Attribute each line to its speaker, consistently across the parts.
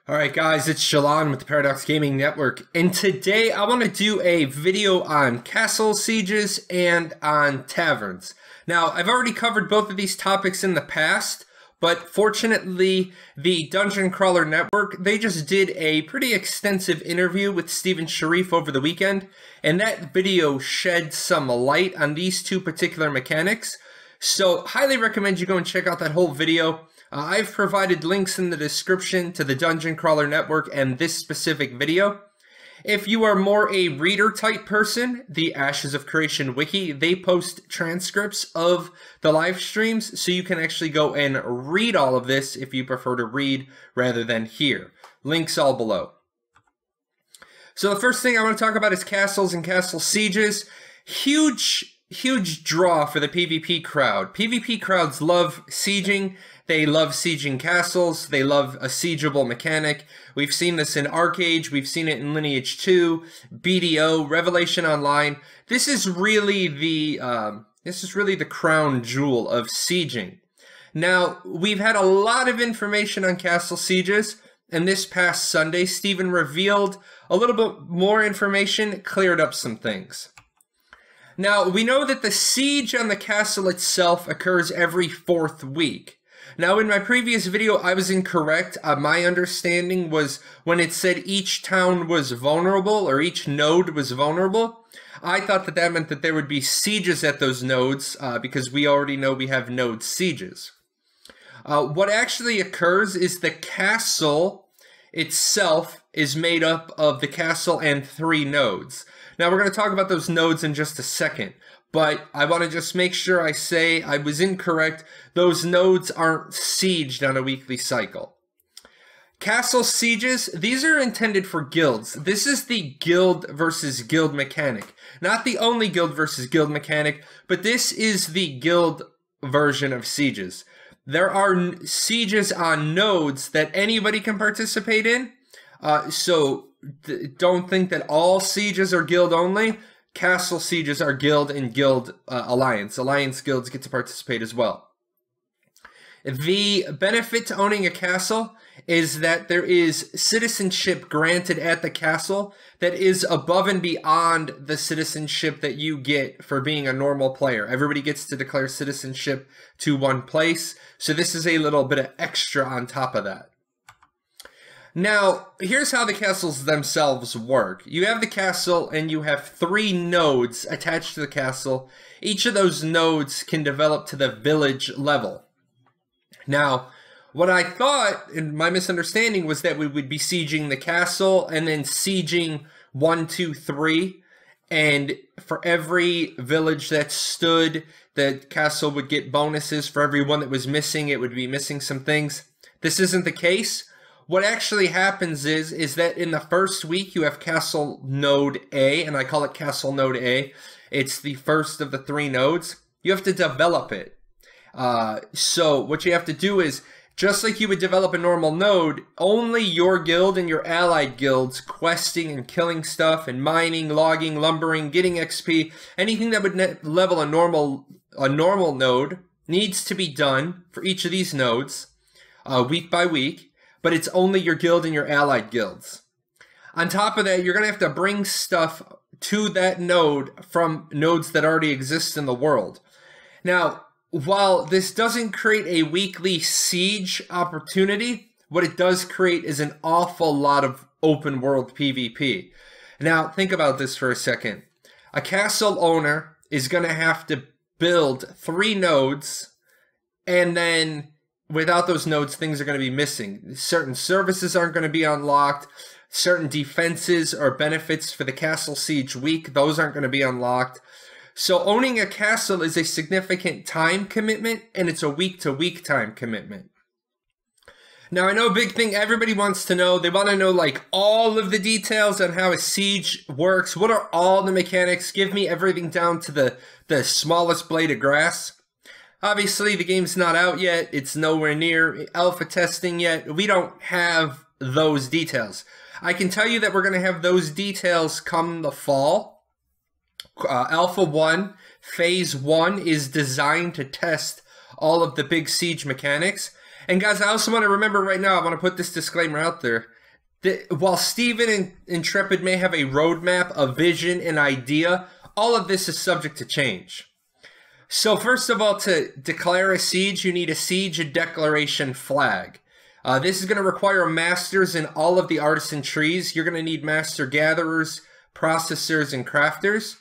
Speaker 1: Alright guys, it's Jahlon with the Paradox Gaming Network, and today I want to do a video on castle sieges and on taverns. Now, I've already covered both of these topics in the past, but fortunately, the Dungeon Crawler Network, they just did a pretty extensive interview with Stephen Sharif over the weekend, and that video shed some light on these two particular mechanics. So, highly recommend you go and check out that whole video. I've provided links in the description to the Dungeon Crawler Network and this specific video. If you are more a reader type person, the Ashes of Creation Wiki, they post transcripts of the live streams, so you can actually go and read all of this if you prefer to read rather than hear. Links all below. So the first thing I want to talk about is castles and castle sieges. Huge draw for the PvP crowd. PvP crowds love sieging. They love sieging castles. They love a siegeable mechanic. We've seen this in Arcade. We've seen it in Lineage 2, BDO, Revelation Online. This is really the crown jewel of sieging. Now, we've had a lot of information on castle sieges, and this past Sunday, Stephen revealed a little bit more information, cleared up some things. Now, we know that the siege on the castle itself occurs every 4th week. Now, in my previous video, I was incorrect. My understanding was when it said each town was vulnerable, or each node was vulnerable, I thought that that meant that there would be sieges at those nodes, because we already know we have node sieges. What actually occurs is the castle itself is made up of the castle and 3 nodes. Now, we're going to talk about those nodes in just a second, but I want to just make sure I say I was incorrect. Those nodes aren't sieged on a weekly cycle. Castle sieges, these are intended for guilds. This is the guild versus guild mechanic. Not the only guild versus guild mechanic, but this is the guild version of sieges. There are sieges on nodes that anybody can participate in, so don't think that all sieges are guild only. Castle sieges are guild and guild alliance. Alliance guilds get to participate as well. The benefit to owning a castle is that there is citizenship granted at the castle that is above and beyond the citizenship that you get for being a normal player. Everybody gets to declare citizenship to one place, so this is a little bit of extra on top of that. Now, here's how the castles themselves work. You have the castle and you have 3 nodes attached to the castle. Each of those nodes can develop to the village level. Now, what I thought, and my misunderstanding, was that we would be sieging the castle and then sieging 1, 2, 3. And for every village that stood, the castle would get bonuses. For every one that was missing, it would be missing some things. This isn't the case. What actually happens is that in the first week, you have Castle Node A, and I call it Castle Node A. It's the first of the 3 nodes. You have to develop it. So what you have to do is, just like you would develop a normal node, only your guild and your allied guilds questing and killing stuff and mining, logging, lumbering, getting XP, anything that would level a normal node needs to be done for each of these nodes week by week. But it's only your guild and your allied guilds. On top of that, you're going to have to bring stuff to that node from nodes that already exist in the world. Now, while this doesn't create a weekly siege opportunity, what it does create is an awful lot of open world PvP. Now, think about this for a second. A castle owner is going to have to build 3 nodes, and then without those nodes, things are going to be missing. Certain services aren't going to be unlocked. Certain defenses or benefits for the castle siege week, those aren't going to be unlocked. So owning a castle is a significant time commitment, and it's a week-to-week time commitment. Now, I know a big thing everybody wants to know. They want to know, like, all of the details on how a siege works. What are all the mechanics? Give me everything down to the smallest blade of grass. Obviously, the game's not out yet. It's nowhere near alpha testing yet. We don't have those details. I can tell you that we're going to have those details come the fall. Alpha 1, Phase 1 is designed to test all of the big siege mechanics. And guys, I also want to remember right now, I want to put this disclaimer out there. While Steven and Intrepid may have a roadmap, a vision, an idea, all of this is subject to change. So first of all, to declare a siege, you need a siege declaration flag. This is going to require masters in all of the artisan trees. You're going to need master gatherers, processors, and crafters.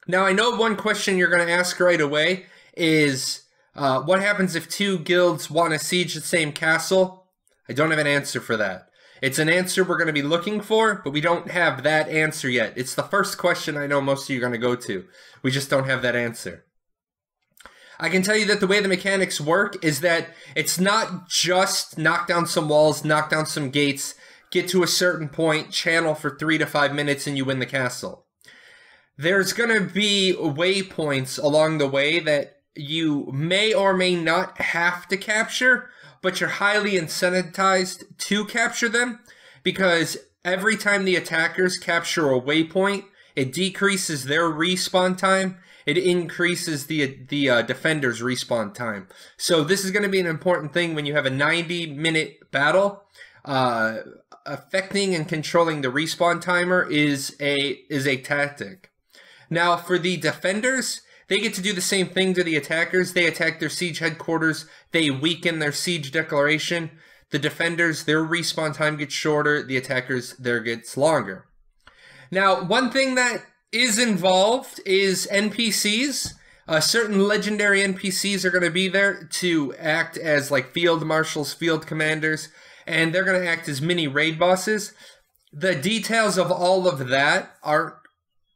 Speaker 1: Now, I know one question you're going to ask right away is, what happens if two guilds want to siege the same castle? I don't have an answer for that. It's an answer we're going to be looking for, but we don't have that answer yet. It's the first question I know most of you are going to go to. We just don't have that answer. I can tell you that the way the mechanics work is that it's not just knock down some walls, knock down some gates, get to a certain point, channel for 3 to 5 minutes, and you win the castle. There's going to be waypoints along the way that you may or may not have to capture, but you're highly incentivized to capture them, because every time the attackers capture a waypoint, it decreases their respawn time. It increases the defender's respawn time. So this is going to be an important thing when you have a 90-minute battle. Affecting and controlling the respawn timer is a tactic. Now, for the defenders, they get to do the same thing to the attackers. They attack their siege headquarters. They weaken their siege declaration. The defenders, their respawn time gets shorter. The attackers, theirs gets longer. Now, one thing that is involved is NPCs. Certain legendary NPCs are going to be there to act as like field marshals, field commanders, and they're going to act as mini raid bosses. The details of all of that aren't,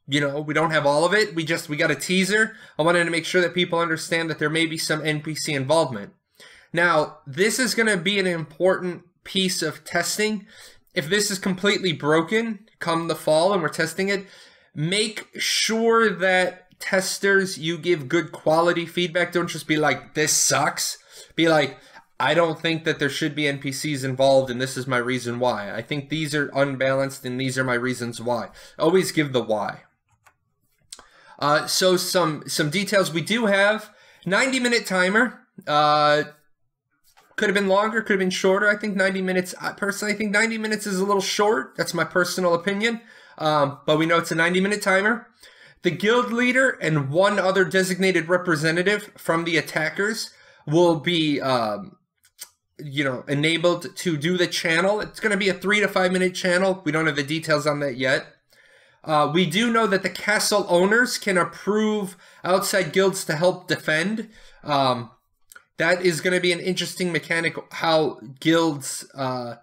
Speaker 1: we don't have all of it. We got a teaser. I wanted to make sure that people understand that there may be some NPC involvement. Now, this is going to be an important piece of testing. If this is completely broken come the fall and we're testing it, make sure that testers, you give good quality feedback. Don't just be like, this sucks. Be like, I don't think that there should be NPCs involved, and this is my reason why. I think these are unbalanced, and these are my reasons why. Always give the why. So some details we do have. 90-minute timer. Could have been longer, could have been shorter. I think 90 minutes, personally, I think 90 minutes is a little short. That's my personal opinion. But we know it's a 90-minute timer. The guild leader and one other designated representative from the attackers will be, enabled to do the channel. It's going to be a 3 to 5 minute channel. We don't have the details on that yet. We do know that the castle owners can approve outside guilds to help defend. That is going to be an interesting mechanic, how guilds, are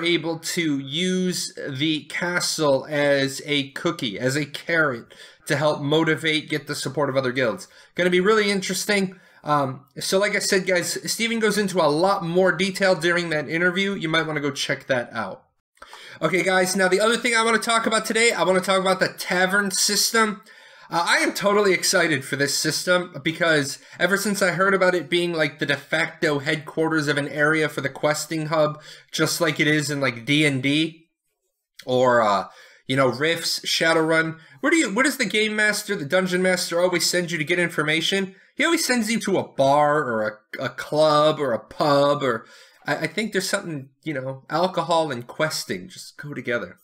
Speaker 1: able to use the castle as a cookie, as a carrot to help motivate, get the support of other guilds. Going to be really interesting. So like I said, guys, Steven goes into a lot more detail during that interview. You might want to go check that out. Okay, guys, now the other thing I want to talk about today, I want to talk about the Tavern system. I am totally excited for this system because ever since I heard about it being like the de facto headquarters of an area for the questing hub, just like it is in like D&D or, Rifts, Shadowrun, where does the game master, the dungeon master always send you to get information? He always sends you to a bar or a club or a pub, or I think there's something, alcohol and questing just go together.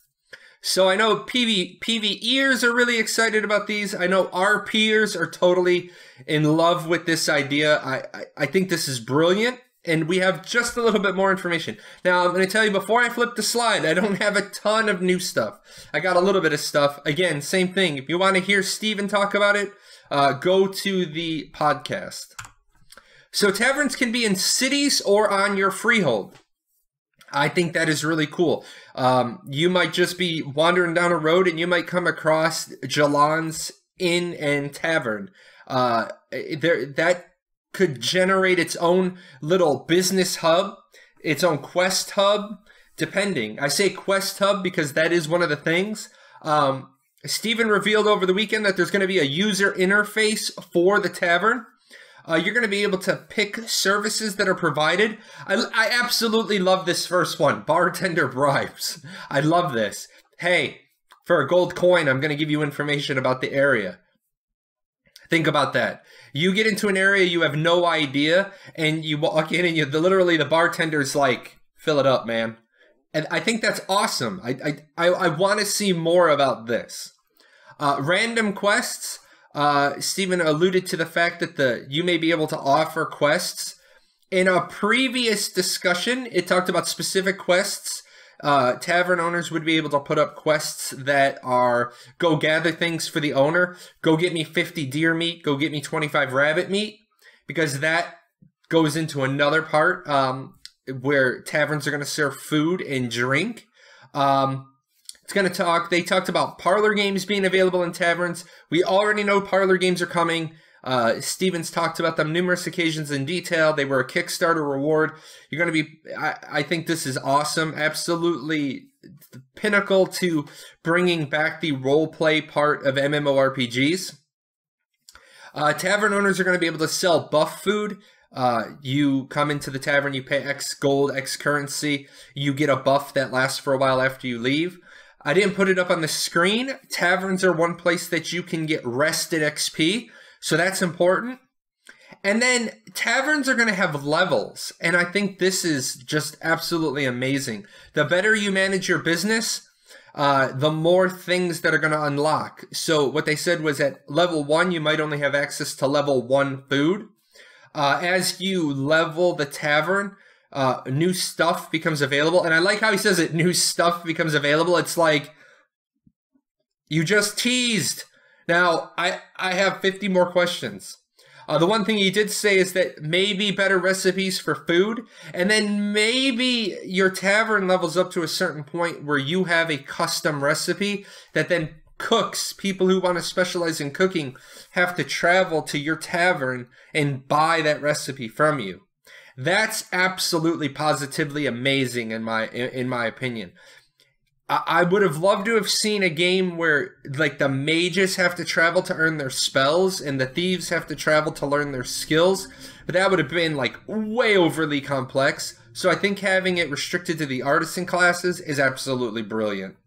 Speaker 1: So I know PvEers are really excited about these. I know our peers are totally in love with this idea. I think this is brilliant, and we have just a little bit more information. Now, I'm going to tell you before I flip the slide, I don't have a ton of new stuff. I got a little bit of stuff. Again, same thing. If you want to hear Steven talk about it, go to the podcast. So taverns can be in cities or on your freehold. I think that is really cool. You might just be wandering down a road and you might come across Jahlon's Inn and Tavern. That could generate its own little business hub, its own quest hub, depending. I say quest hub because that is one of the things. Steven revealed over the weekend that there's going to be a user interface for the tavern. You're going to be able to pick services that are provided. I absolutely love this first one, Bartender Bribes. I love this. Hey, for a gold coin, I'm going to give you information about the area. Think about that. You get into an area you have no idea, and you walk in, and literally the bartender's like, "Fill it up, man." And I think that's awesome. I want to see more about this. Random quests. Stephen alluded to the fact that you may be able to offer quests. In a previous discussion, it talked about specific quests. Tavern owners would be able to put up quests that are, go gather things for the owner, go get me 50 deer meat, go get me 25 rabbit meat, because that goes into another part where taverns are going to serve food and drink. They talked about Parlor Games being available in taverns. We already know Parlor Games are coming. Steven's talked about them numerous occasions in detail. They were a Kickstarter reward. You're going to be, I think this is awesome. Absolutely the pinnacle to bringing back the role play part of MMORPGs. Tavern owners are going to be able to sell buff food. You come into the tavern, you pay X gold, X currency. You get a buff that lasts for a while after you leave. I didn't put it up on the screen. Taverns are one place that you can get rested XP. So that's important. And then taverns are going to have levels. And I think this is just absolutely amazing. The better you manage your business, the more things that are going to unlock. So what they said was at level 1, you might only have access to level 1 food. As you level the tavern, new stuff becomes available. And I like how he says it, new stuff becomes available. It's like, you just teased. Now, I have 50 more questions. The one thing he did say is that maybe better recipes for food, and then maybe your tavern levels up to a certain point where you have a custom recipe that then cooks, people who want to specialize in cooking, have to travel to your tavern and buy that recipe from you. That's absolutely positively amazing in my opinion. I would have loved to have seen a game where, like, the mages have to travel to earn their spells and the thieves have to travel to learn their skills, but that would have been, like, way overly complex. So I think having it restricted to the artisan classes is absolutely brilliant.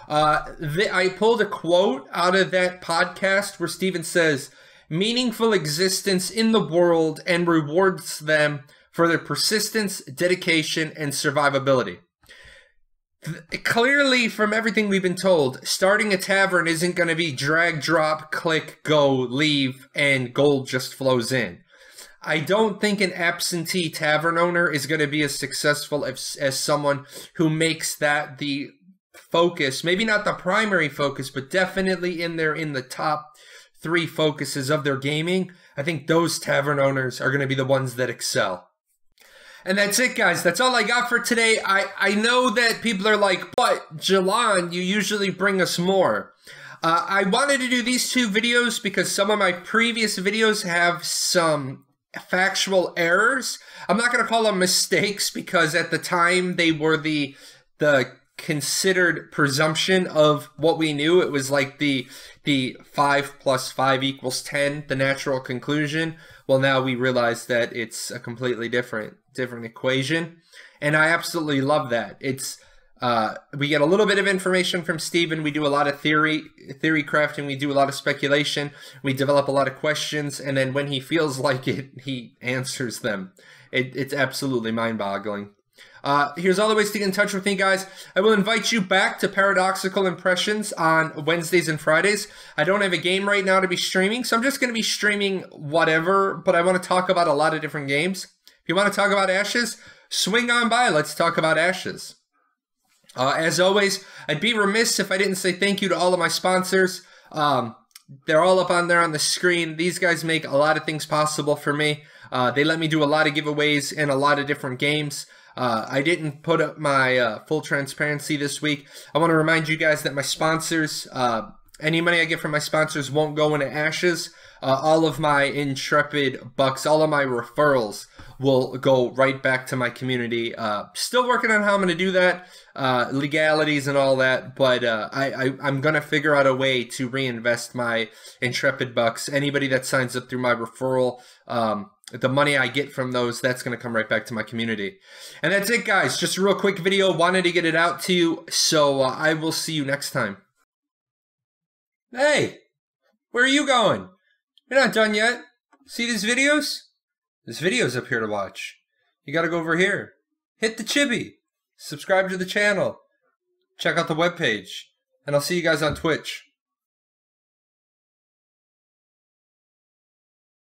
Speaker 1: I pulled a quote out of that podcast where Steven says, "Meaningful existence in the world and rewards them for their persistence, dedication, and survivability." Clearly, from everything we've been told, starting a tavern isn't going to be drag, drop, click, go, leave, and gold just flows in. I don't think an absentee tavern owner is going to be as successful as someone who makes that the focus, maybe not the primary focus, but definitely in the top 3 focuses of their gaming. I think those tavern owners are going to be the ones that excel. And that's it, guys. That's all I got for today. I know that people are like, but Jahlon, you usually bring us more. I wanted to do these 2 videos because some of my previous videos have some factual errors. I'm not going to call them mistakes because at the time they were the considered presumption of what we knew. It was like the 5 + 5 = 10, the natural conclusion. Well, now we realize that it's a completely different equation, and I absolutely love that. It's we get a little bit of information from Steven. We do a lot of theory crafting. We do a lot of speculation. We develop a lot of questions, and then when he feels like it, he answers them. It's absolutely mind-boggling. Here's all the ways to get in touch with me, guys. I will invite you back to Paradoxical Impressions on Wednesdays and Fridays. I don't have a game right now to be streaming, so I'm just going to be streaming whatever, but I want to talk about a lot of different games. If you want to talk about Ashes, swing on by. Let's talk about Ashes. As always, I'd be remiss if I didn't say thank you to all of my sponsors. They're all up on there on the screen. These guys make a lot of things possible for me. They let me do a lot of giveaways in a lot of different games. I didn't put up my full transparency this week. I want to remind you guys that my sponsors, any money I get from my sponsors won't go into Ashes. All of my intrepid bucks, all of my referrals will go right back to my community. Still working on how I'm going to do that, legalities and all that, but I'm going to figure out a way to reinvest my intrepid bucks. Anybody that signs up through my referral, the money I get from those, that's going to come right back to my community. And that's it, guys. Just a real quick video. Wanted to get it out to you, so I will see you next time. Hey! Where are you going? You're not done yet. See these videos? There's videos up here to watch. You gotta go over here. Hit the chibi. Subscribe to the channel. Check out the webpage. And I'll see you guys on Twitch.